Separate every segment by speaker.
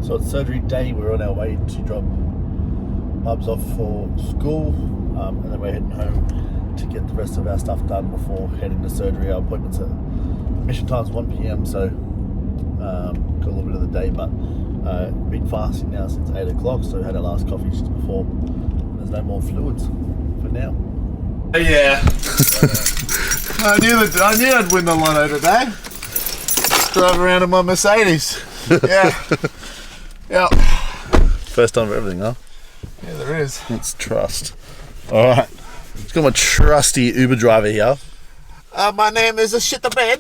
Speaker 1: So it's surgery day. We're on our way to drop Bubs off for school, and then we're heading home to get the rest of our stuff done before heading to surgery. Our appointment's at mission time's 1 p.m, so got a little bit of the day, but been fasting now since 8 o'clock, so had our last coffee just before. There's no more fluids for now.
Speaker 2: Yeah. I knew I'd win the lotto today. Drive around in my Mercedes. Yeah. Yeah.
Speaker 1: First time for everything, huh?
Speaker 2: Yeah, there is.
Speaker 1: Let's trust. Alright. It's got my trusty Uber driver here.
Speaker 2: My name is a shit the bed.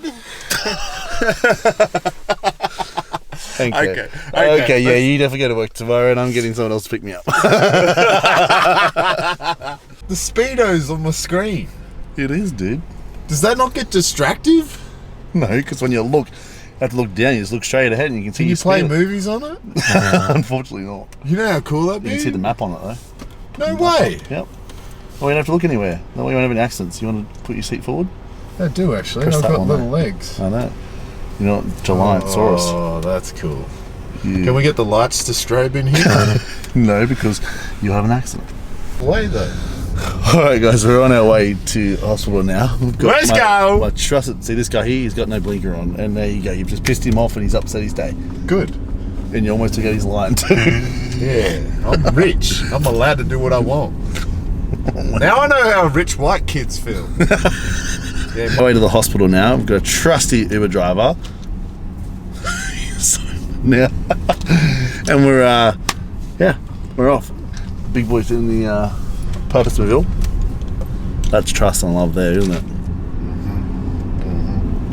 Speaker 1: Okay, yeah, you definitely go to work tomorrow and I'm getting someone else to pick me up.
Speaker 2: The Speedo's on my screen.
Speaker 1: It is, dude.
Speaker 2: Does that not get distractive?
Speaker 1: No, because when you look, you have to look down, you just look straight ahead and you can see
Speaker 2: Can you
Speaker 1: your
Speaker 2: play
Speaker 1: speedo.
Speaker 2: movies on it?
Speaker 1: Unfortunately not.
Speaker 2: You know how cool that'd be?
Speaker 1: You can see the map on it though.
Speaker 2: No way.
Speaker 1: Yep. Well, you don't have to look anywhere. No way you won't have any accidents. You want to put your seat forward?
Speaker 2: I do actually.
Speaker 1: Press
Speaker 2: I've
Speaker 1: that
Speaker 2: got
Speaker 1: one
Speaker 2: little
Speaker 1: there.
Speaker 2: legs.
Speaker 1: I know. You're not Giantsaurus.
Speaker 2: Oh, that's cool.
Speaker 1: Yeah.
Speaker 2: Can we get the lights to strobe in here?
Speaker 1: No, because you'll have an accident.
Speaker 2: Why though?
Speaker 1: Alright guys, we're on our way to hospital now. We've got
Speaker 2: Let's go!
Speaker 1: My trusted, see this guy here, he's got no blinker on, and there you go, you've just pissed him off and he's upset his day.
Speaker 2: Good.
Speaker 1: And you almost took out his line too.
Speaker 2: Yeah, I'm rich. I'm allowed to do what I want. Now I know how rich white kids feel. Yeah,
Speaker 1: On our way to the hospital now, we've got a trusty Uber driver. So, now, and we're off. Big boy's in the Purposeville. That's trust and love there, isn't it?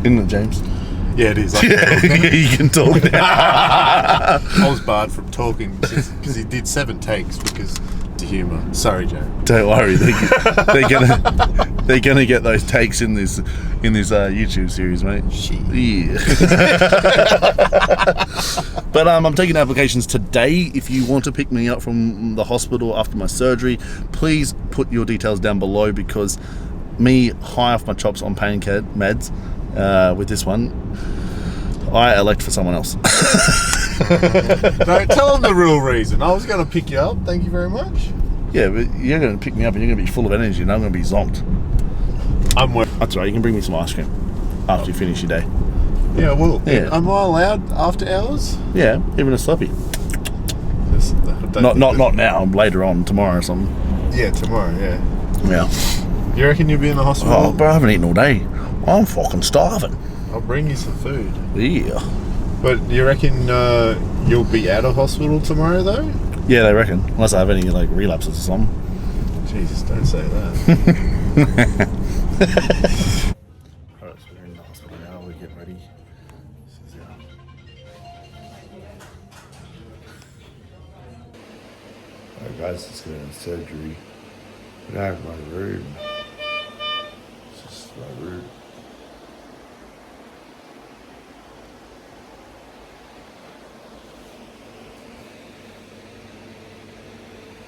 Speaker 1: Isn't it, James?
Speaker 2: yeah, it is.
Speaker 1: Yeah, you can talk now.
Speaker 2: I was barred from talking because he did 7 takes because to humour. Sorry, Joe.
Speaker 1: Don't worry, they're gonna get those takes in this YouTube series, mate. Yeah. But I'm taking applications today. If you want to pick me up from the hospital after my surgery, please put your details down below, because me high off my chops on pain meds with this one, I elect for someone else.
Speaker 2: No, tell them the real reason. I was going to pick you up. Thank you very much.
Speaker 1: Yeah, but you're going to pick me up and you're going to be full of energy and I'm going to be zonked. That's right, you can bring me some ice cream after you finish your day.
Speaker 2: Yeah, well,
Speaker 1: Yeah.
Speaker 2: am I allowed after hours?
Speaker 1: Yeah, even a Slurpee. Not now, later on, tomorrow or something.
Speaker 2: Yeah, tomorrow, yeah.
Speaker 1: Yeah.
Speaker 2: You reckon you'll be in the hospital?
Speaker 1: Oh, but I haven't eaten all day. I'm fucking starving.
Speaker 2: I'll bring you some food.
Speaker 1: Yeah.
Speaker 2: But you reckon you'll be out of hospital tomorrow, though?
Speaker 1: Yeah, they reckon. Unless I have any, like, relapses or something.
Speaker 2: Jesus, don't say that.
Speaker 1: Alright, so we're in the hospital now. We're getting ready. Alright, guys, let's go to surgery. Get out of my room. This is my room.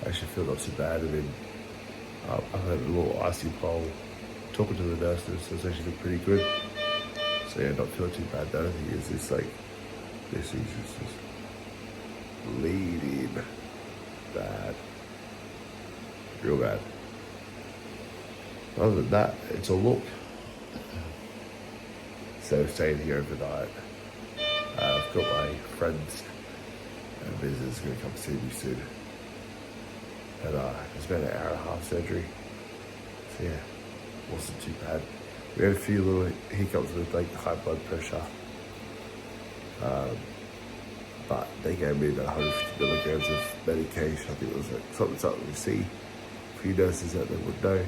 Speaker 1: I actually feel not too bad. I mean, I've had a little icy bowl. Talking to the nurses, so it's actually been pretty good. So yeah, not feeling too bad. The other thing is this, like, this is just bleeding bad, real bad. Other than that, it's a look. So staying here overnight. I've got my friends and visitors going to come see me soon. And it's been an hour and a half surgery. So yeah, wasn't too bad. We had a few little hiccups with like high blood pressure. But they gave me about 150 milligrams of medication. I think it was like something to see. A few nurses that they would know.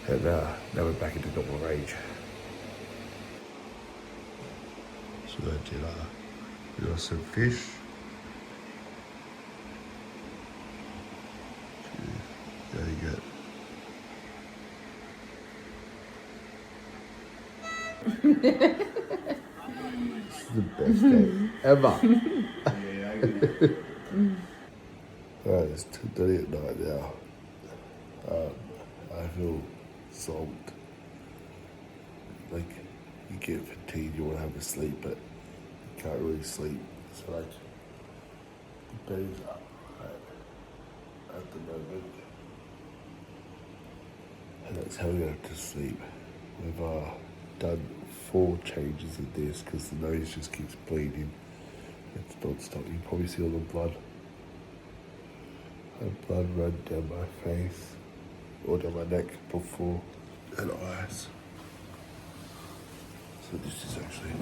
Speaker 1: And now we're back into normal range. So I did we got some fish. There you go. This is the best day ever. Alright, it's 2:30 at night now. I feel zonked. Like, you get fatigued, you want to have a sleep, but you can't really sleep. So like, The belly's up at the moment. And that's how we go to sleep. We've done 4 changes in this because the nose just keeps bleeding. It's not stopping. You probably see all the blood. The blood run down my face or down my neck before, and eyes. So this is actually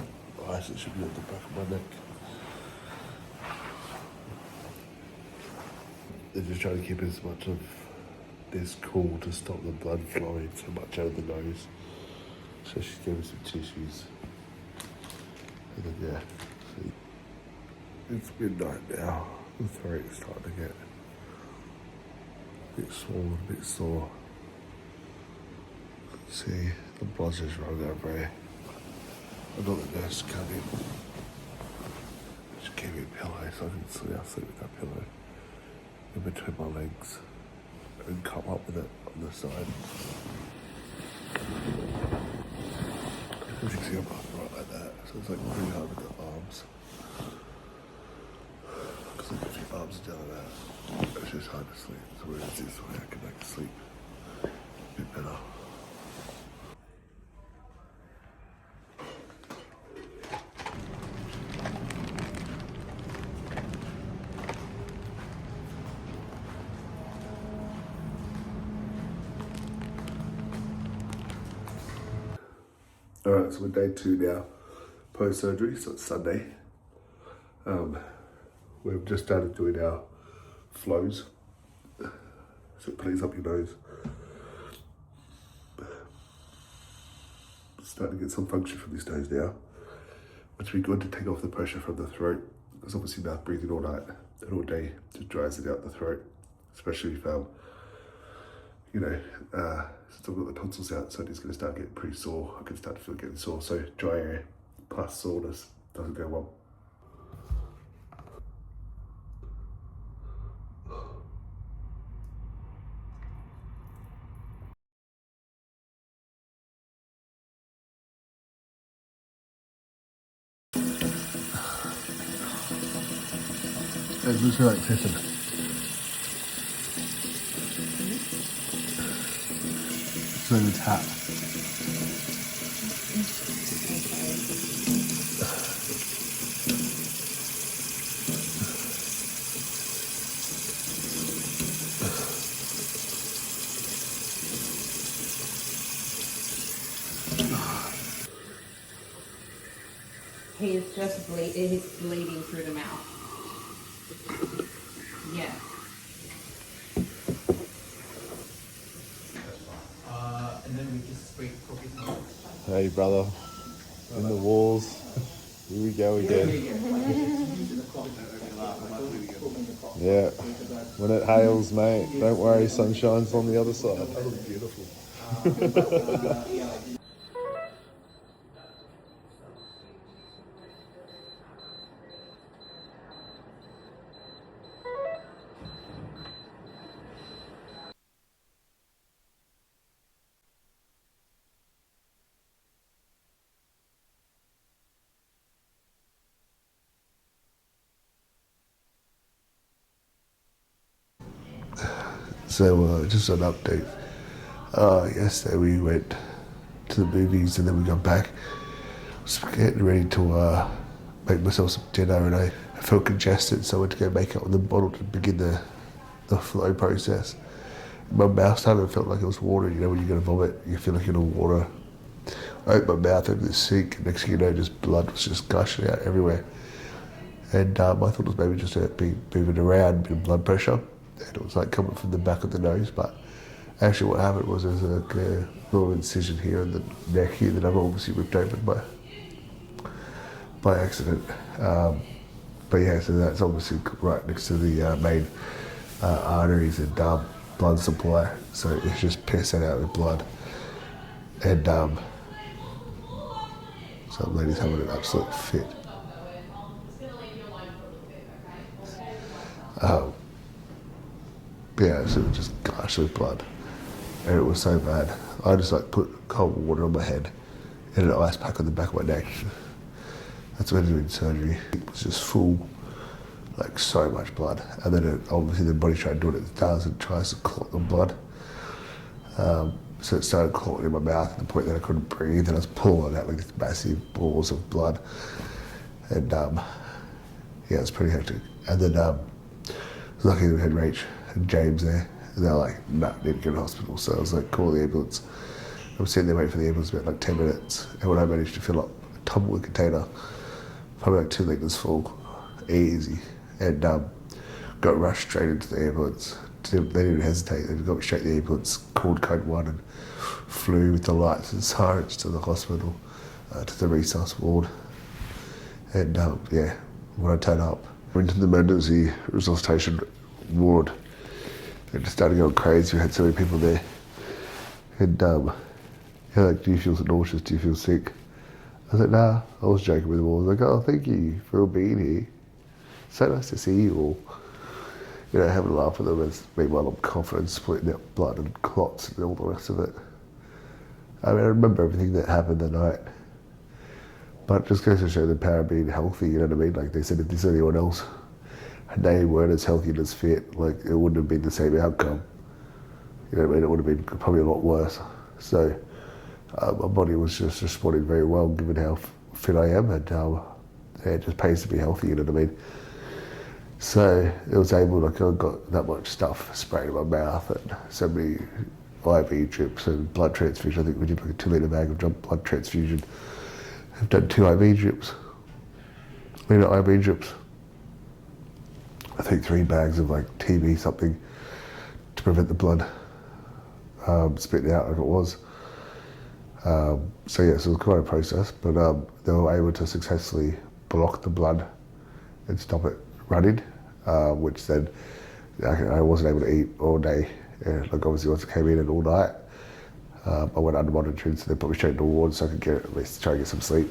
Speaker 1: eyes that should be on the back of my neck. They're just trying to keep as much of this cool to stop the blood flowing so much out of the nose. So she gave me some tissues. And then yeah, see, it's midnight now. The throat is starting to get a bit swollen, a bit sore. See, the blood's just running over here. I got the nurse to come in. She gave me a pillow so I can sleep. I'll sleep with that pillow in between my legs and come up with it on the side. You can see I'm right like that, so it's like pretty hard with the arms. Because like if your arms are down like that, it's just hard to sleep. So whereas this way I can like sleep a bit better. Alright, so we're day 2 now, post-surgery, so it's Sunday. We've just started doing our flows, so it plays up your nose. Starting to get some function from this nose now, which would be good to take off the pressure from the throat, because obviously mouth breathing all night and all day just dries it out the throat, especially if since I've got the tonsils out, so it's going to start getting pretty sore. I can start to feel getting sore, so dry air plus soreness doesn't go well. It's just like pissing. So the tap.
Speaker 3: He's just he's bleeding through the mouth. Yeah.
Speaker 4: And then we just spray cookies.
Speaker 1: Hey brother, in the walls. Here we go again. Yeah, when it hails, mate, don't worry, sun shines on the other side. That looks beautiful. So just an update. Yesterday we went to the movies and then we got back. I was getting ready to make myself some dinner and I felt congested, so I went to go make up with the bottle to begin the flow process. My mouth started to feel like it was water. You know when you're going to vomit, you feel like you're in water. I opened my mouth over the sink, and next thing you know, just blood was just gushing out everywhere. And I thought it was maybe just moving around, a bit of blood pressure. And it was like coming from the back of the nose, but actually what happened was there's a little incision here in the neck here that I've obviously ripped open by accident. But yeah, so that's obviously right next to the main arteries and blood supply. So it's just pissing out with blood. And some lady's having an absolute fit. Yeah, so it just gushed with blood. And it was so bad. I just like put cold water on my head and an ice pack on the back of my neck. That's when doing surgery. It was just full
Speaker 5: like so much blood. And then obviously the body tried doing what it does, and tries to clot the blood. So it started clotting in my mouth to the point that I couldn't breathe, and I was pulling out like these massive balls of blood. And yeah, it was pretty hectic. And then luckily we had Rach and James there, and they're like, no, need to go to hospital. So I was like, call the ambulance. I was sitting there waiting for the ambulance about like 10 minutes, and when I managed to fill up a Tupperware container, probably like 2 litres full, easy, and got rushed straight into the ambulance. They didn't even hesitate, they got me straight to the ambulance, called code 1 and flew with the lights and sirens to the hospital, to the resource ward. And yeah, when I turned up, went to the emergency resuscitation ward, and just started going crazy. We had so many people there. And yeah, like, do you feel nauseous? Do you feel sick? I was like, nah. I was joking with them all. I was like, oh, thank you for all being here. So nice to see you all. You know, having a laugh with them as meanwhile I'm coughing and splitting out blood and clots and all the rest of it. I mean, I remember everything that happened that night. But it just goes to show the power of being healthy, you know what I mean? Like they said, if there's anyone else and they weren't as healthy and as fit, like it wouldn't have been the same outcome. You know what I mean? It would have been probably a lot worse. So my body was just responding very well given how fit I am, and yeah, it just pays to be healthy, you know what I mean? So it was able, like I got that much stuff sprayed in my mouth and so many IV drips and blood transfusion. I think we did like a 2 litre bag of blood transfusion. I've done 2 IV drips. IV drips. I think 3 bags of like TB something to prevent the blood spitting out like it was. So yeah, so it was quite a process, but they were able to successfully block the blood and stop it running, which then I wasn't able to eat all day. Yeah, like obviously once I came in and all night, I went under monitoring, so they put me straight into the ward so I could at least try and get some sleep.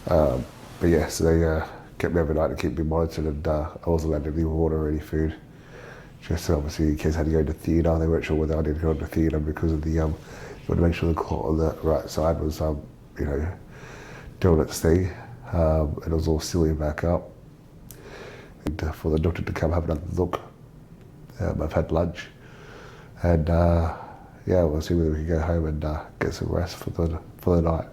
Speaker 5: But yeah, so they kept me overnight to keep me monitored, and I wasn't allowed to leave water or any food. Just obviously in case I had to go into theatre, they weren't sure whether I needed to go into theatre because of the, you want to make sure the clot on the right side was, you know, doing its thing. It was all sealing back up. And for the doctor to come have another look, I've had lunch. And yeah, we'll see whether we can go home and get some rest for the night.